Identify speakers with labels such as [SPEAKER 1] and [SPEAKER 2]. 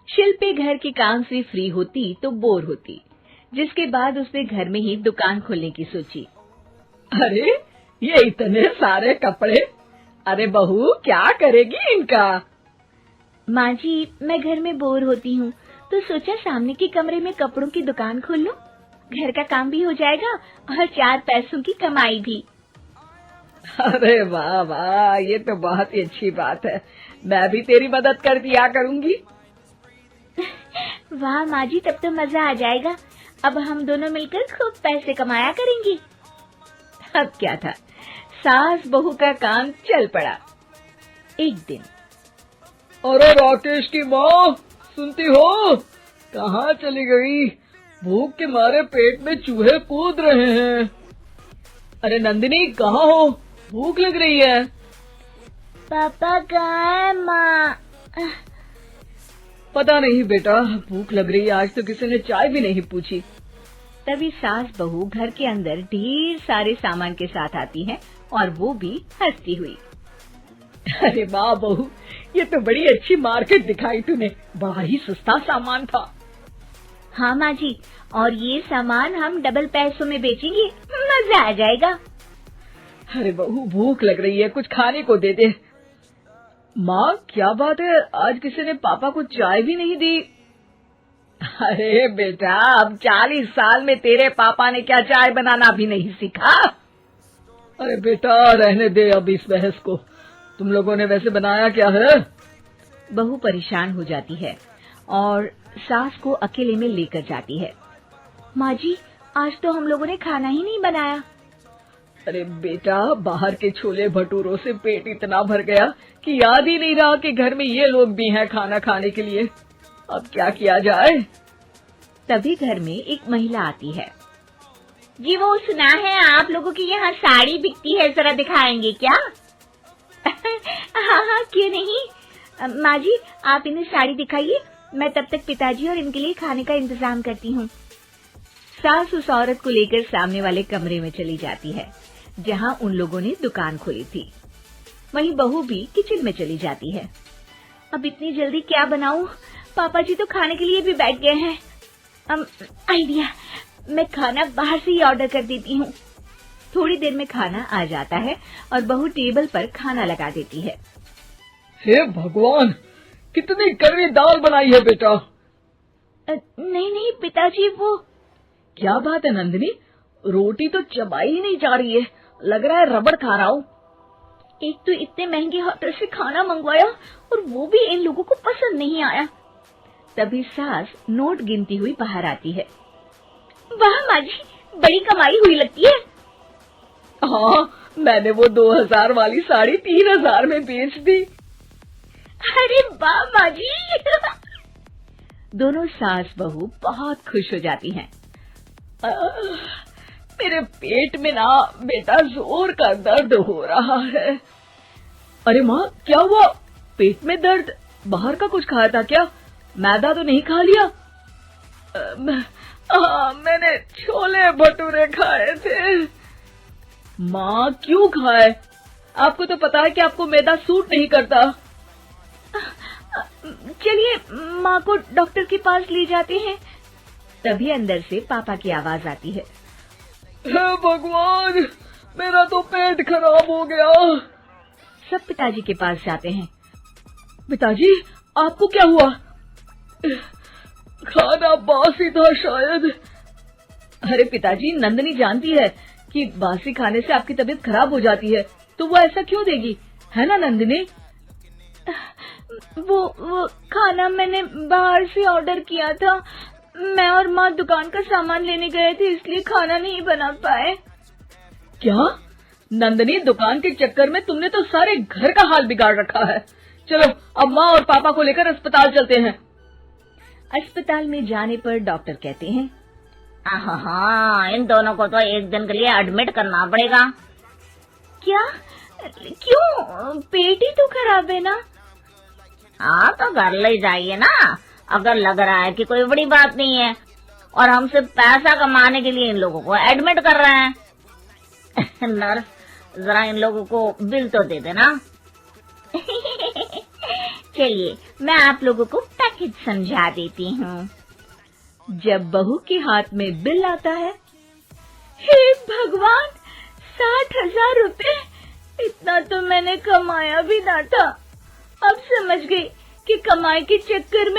[SPEAKER 1] शिल्पी घर के काम से फ्री होती तो बोर होती, जिसके बाद उसने घर में ही दुकान खोलने की सोची।
[SPEAKER 2] अरे ये इतने सारे कपड़े, अरे बहू क्या करेगी इनका?
[SPEAKER 1] माँ जी, मैं घर में बोर होती हूँ तो सोचा सामने के कमरे में कपड़ों की दुकान खोल लूं। घर का काम भी हो जाएगा और 4 पैसों की कमाई भी।
[SPEAKER 2] अरे वाह वाह, ये तो बहुत ही अच्छी बात है। मैं भी तेरी मदद कर दिया करूंगी।
[SPEAKER 1] वाह माँ जी, तब तो मजा आ जाएगा। अब हम दोनों मिलकर खूब पैसे कमाया करेंगे। अब क्या था, सास बहू का काम चल पड़ा। एक दिन,
[SPEAKER 2] अरे राकेश की माँ, सुनती हो? कहाँ चली गई? भूख के मारे पेट में चूहे कूद रहे हैं। अरे नंदिनी, कहाँ हो? भूख लग रही है।
[SPEAKER 1] पापा कहाँ है माँ?
[SPEAKER 2] पता नहीं बेटा, भूख लग रही है। आज तो किसी ने चाय भी नहीं पूछी।
[SPEAKER 1] तभी सास बहू घर के अंदर ढेर सारे सामान के साथ आती हैं और वो भी हंसती हुई।
[SPEAKER 2] अरे वाह बहू, ये तो बड़ी अच्छी मार्केट दिखाई तूने। बड़ा ही सस्ता सामान था।
[SPEAKER 1] हाँ माँ जी, और ये सामान हम डबल पैसों में बेचेंगे, मजा आ जाएगा।
[SPEAKER 2] अरे बहू, भूख लग रही है, कुछ खाने को दे दे। माँ क्या बात है, आज किसी ने पापा को चाय भी नहीं दी? अरे बेटा, अब 40 साल में तेरे पापा ने क्या चाय बनाना भी नहीं सीखा? अरे बेटा रहने दे अब इस बहस को। तुम लोगों ने वैसे बनाया क्या है?
[SPEAKER 1] बहू परेशान हो जाती है और सास को अकेले में लेकर जाती है। माँ जी, आज तो हम लोगों ने खाना ही नहीं बनाया।
[SPEAKER 2] अरे बेटा, बाहर के छोले भटूरों से पेट इतना भर गया कि याद ही नहीं रहा कि घर में ये लोग भी हैं खाना खाने के लिए। अब क्या किया जाए?
[SPEAKER 1] तभी घर में एक महिला आती है। जी, वो सुना है आप लोगों की यहाँ साड़ी बिकती है, जरा दिखाएंगे क्या? हाँ हाँ, क्यों नहीं। माँ जी, आप इन्हें साड़ी दिखाइए, मैं तब तक पिताजी और इनके लिए खाने का इंतजाम करती हूँ। सास उस औरत को लेकर सामने वाले कमरे में चली जाती है जहाँ उन लोगों ने दुकान खोली थी। वहीं बहू भी किचन में चली जाती है। अब इतनी जल्दी क्या बनाऊं? पापा जी तो खाने के लिए भी बैठ गए हैं। आइडिया, मैं खाना बाहर से ही ऑर्डर कर देती हूँ। थोड़ी देर में खाना आ जाता है और बहू टेबल पर खाना लगा देती है।
[SPEAKER 2] हे भगवान, कितनी कड़वी दाल बनाई है बेटा।
[SPEAKER 1] नहीं नहीं पिताजी, वो
[SPEAKER 2] क्या बात है नंदिनी, रोटी तो चबाई ही नहीं जा रही है, लग रहा है रबड़ खा रहा हूँ।
[SPEAKER 1] एक तो इतने महंगे होटल से खाना मंगवाया और वो भी इन लोगों को पसंद नहीं आया। तभी सास नोट गिनती हुई बाहर आती है। वाह माँ जी, बड़ी कमाई हुई लगती है।
[SPEAKER 2] हाँ, मैंने वो 2000 वाली साड़ी 3000 में बेच दी।
[SPEAKER 1] अरे वाह माँ जी। दोनों सास बहू बहुत खुश हो जाती हैं।
[SPEAKER 2] मेरे पेट में ना बेटा जोर का दर्द हो रहा है। अरे माँ, क्या हुआ? पेट में दर्द? बाहर का कुछ खाया था क्या? मैदा तो नहीं खा लिया? मैंने छोले भटूरे खाए थे। माँ क्यों खाए? आपको तो पता है कि आपको मैदा सूट नहीं करता।
[SPEAKER 1] चलिए माँ को डॉक्टर के पास ले जाते हैं। तभी अंदर से पापा की आवाज आती है।
[SPEAKER 2] हे भगवान, मेरा तो पेट खराब हो गया।
[SPEAKER 1] सब पिताजी के पास जाते हैं।
[SPEAKER 2] पिताजी, आपको क्या हुआ? खाना बासी था शायद। अरे पिताजी, नंदिनी जानती है कि बासी खाने से आपकी तबीयत खराब हो जाती है, तो वो ऐसा क्यों देगी, है ना नंदिनी?
[SPEAKER 1] वो खाना मैंने बाहर से ऑर्डर किया था। मैं और माँ दुकान का सामान लेने गए थे, इसलिए खाना नहीं बना पाए।
[SPEAKER 2] क्या नंदिनी, दुकान के चक्कर में तुमने तो सारे घर का हाल बिगाड़ रखा है। चलो अब माँ और पापा को लेकर अस्पताल चलते हैं।
[SPEAKER 1] अस्पताल में जाने पर डॉक्टर कहते हैं,
[SPEAKER 3] हाँ, इन दोनों को तो एक दिन के लिए एडमिट करना पड़ेगा।
[SPEAKER 1] क्या? क्यों? पेट ही तो खराब है ना।
[SPEAKER 3] हाँ, तो घर ले जाइए ना, अगर लग रहा है कि कोई बड़ी बात नहीं है और हम सिर्फ पैसा कमाने के लिए इन लोगों को एडमिट कर रहे हैं। नर्स, जरा इन लोगों को बिल तो दे देना।
[SPEAKER 1] चलिए, मैं आप लोगों को पैक
[SPEAKER 3] कुछ समझा देती हूँ।
[SPEAKER 1] जब बहू के हाथ में बिल आता है, हे भगवान, 60,000 रुपए! इतना तो मैंने कमाया भी ना था। अब समझ गई कि कमाई के चक्कर में